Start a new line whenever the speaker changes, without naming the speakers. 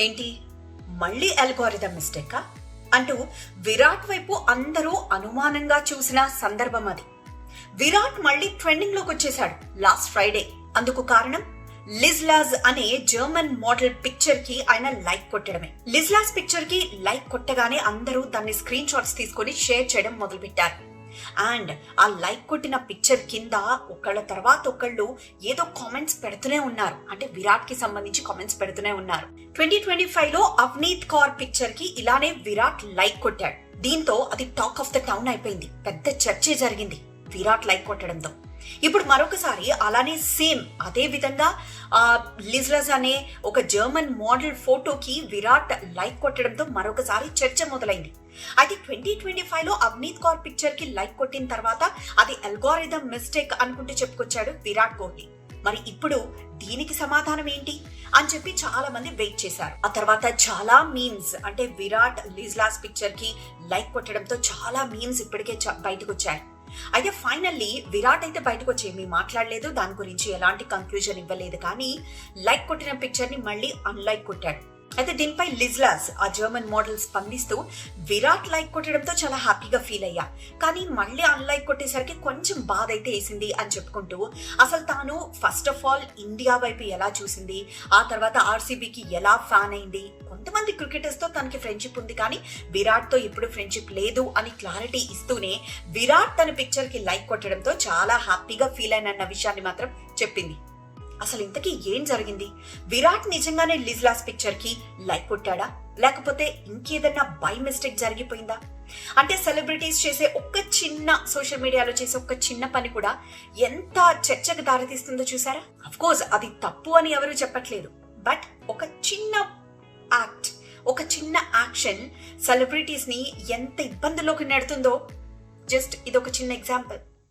ఏంటి మళ్ళీ అల్గోరిథం మిస్టేకా అంటూ విరాట్ వైపు అందరూ అనుమానంగా చూసిన సందర్భం అది. విరాట్ మళ్ళీ ట్రెండింగ్ లోకి వచ్చేశాడు లాస్ట్ ఫ్రైడే. అందుకు కారణం లిజ్లాజ్ అనే జర్మన్ మోడల్ పిక్చర్ కి ఆయన లైక్ కొట్టడమే. లిజ్లాజ్ పిక్చర్ కి లైక్ కొట్టగానే అందరూ దాన్ని స్క్రీన్ షాట్స్ తీసుకొని షేర్ చేయడం మొదలు పెట్టారు. అండ్ ఆ లైక్ కొట్టిన పిక్చర్ కింద ఒకళ్ళ తర్వాత ఒకళ్ళు ఏదో కామెంట్స్ పెడుతూనే ఉన్నారు. అంటే విరాట్ కి సంబంధించి కామెంట్స్ పెడుతూనే ఉన్నారు. 2025 లో అవ్నీత్ కౌర్ పిక్చర్ కి ఇలానే విరాట్ లైక్ కొట్టాడు. దీంతో అది టాక్ ఆఫ్ ద టౌన్ అయిపోయింది. పెద్ద చర్చే జరిగింది విరాట్ లైక్ కొట్టడంతో. ఇప్పుడు మరొకసారి అలానే సేమ్ అదే విధంగా లిజ్లాజ్ అనే ఒక జర్మన్ మోడల్ ఫోటోకి విరాట్ లైక్ కొట్టడంతో మరొకసారి చర్చ మొదలైంది. అయితే 2025 లో అవ్నీత్ కౌర్ పిక్చర్ కి లైక్ కొట్టిన తర్వాత అది అల్గోరిథం మిస్టేక్ అనుకుంటూ చెప్పుకొచ్చాడు విరాట్ కోహ్లీ. మరి ఇప్పుడు దీనికి సమాధానం ఏంటి అని చెప్పి చాలా మంది వెయిట్ చేశారు. ఆ తర్వాత చాలా మీమ్స్, అంటే విరాట్ లిజ్లాజ్ పిక్చర్ కి లైక్ కొట్టడంతో చాలా మీమ్స్ ఇప్పటికే బయటకు వచ్చాయి. అయితే ఫైనల్లీ విరాట్ అయితే బయటకు వచ్చి ఏమీ మాట్లాడలేదు, దాని గురించి ఎలాంటి కంక్లూజన్ ఇవ్వలేదు. కానీ లైక్ కొట్టిన పిక్చర్ ని మళ్ళీ అన్లైక్ కొట్టాడు. అయితే దీనిపై లిజ్లాజ్ ఆ జర్మన్ మోడల్ స్పందిస్తూ విరాట్ లైక్ కొట్టడంతో చాలా హ్యాపీగా ఫీల్ అయ్యా, కానీ మళ్ళీ అన్లైక్ కొట్టేసరికి కొంచెం బాధ అయితే వేసింది అని చెప్పుకుంటూ అసలు తాను ఫస్ట్ ఆఫ్ ఆల్ ఇండియా వైపు ఎలా చూసింది, ఆ తర్వాత ఆర్సీబీకి ఎలా ఫ్యాన్ అయింది, కొంతమంది క్రికెటర్స్ తో తనకి ఫ్రెండ్షిప్ ఉంది కానీ విరాట్ తో ఇప్పుడు ఫ్రెండ్షిప్ లేదు అని క్లారిటీ ఇస్తూనే విరాట్ తన పిక్చర్ కి లైక్ కొట్టడంతో చాలా హ్యాపీగా ఫీల్ అయిన విషయాన్ని మాత్రం చెప్పింది. అసలు ఇంతకీ ఏం జరిగింది? విరాట్ నిజంగానే లిజ్లాజ్ పిక్చర్ కి లైక్ కొట్టాడా, లేకపోతే ఇంకేదన్నా బై మిస్టేక్ జరిగిపోయిందా? అంటే సెలబ్రిటీస్ చేసే ఒక్క చిన్న సోషల్ మీడియాలో చేసే ఒక్క చిన్న పని కూడా ఎంత చర్చకు దారితీస్తుందో చూసారా? అఫ్ కోర్స్ అది తప్పు అని ఎవరు చెప్పట్లేదు, బట్ ఒక చిన్న యాక్ట్, ఒక చిన్న యాక్షన్ సెలబ్రిటీస్ ని ఎంత ఇబ్బందుల్లోకి నెడుతుందో జస్ట్ ఇదొక చిన్న ఎగ్జాంపుల్.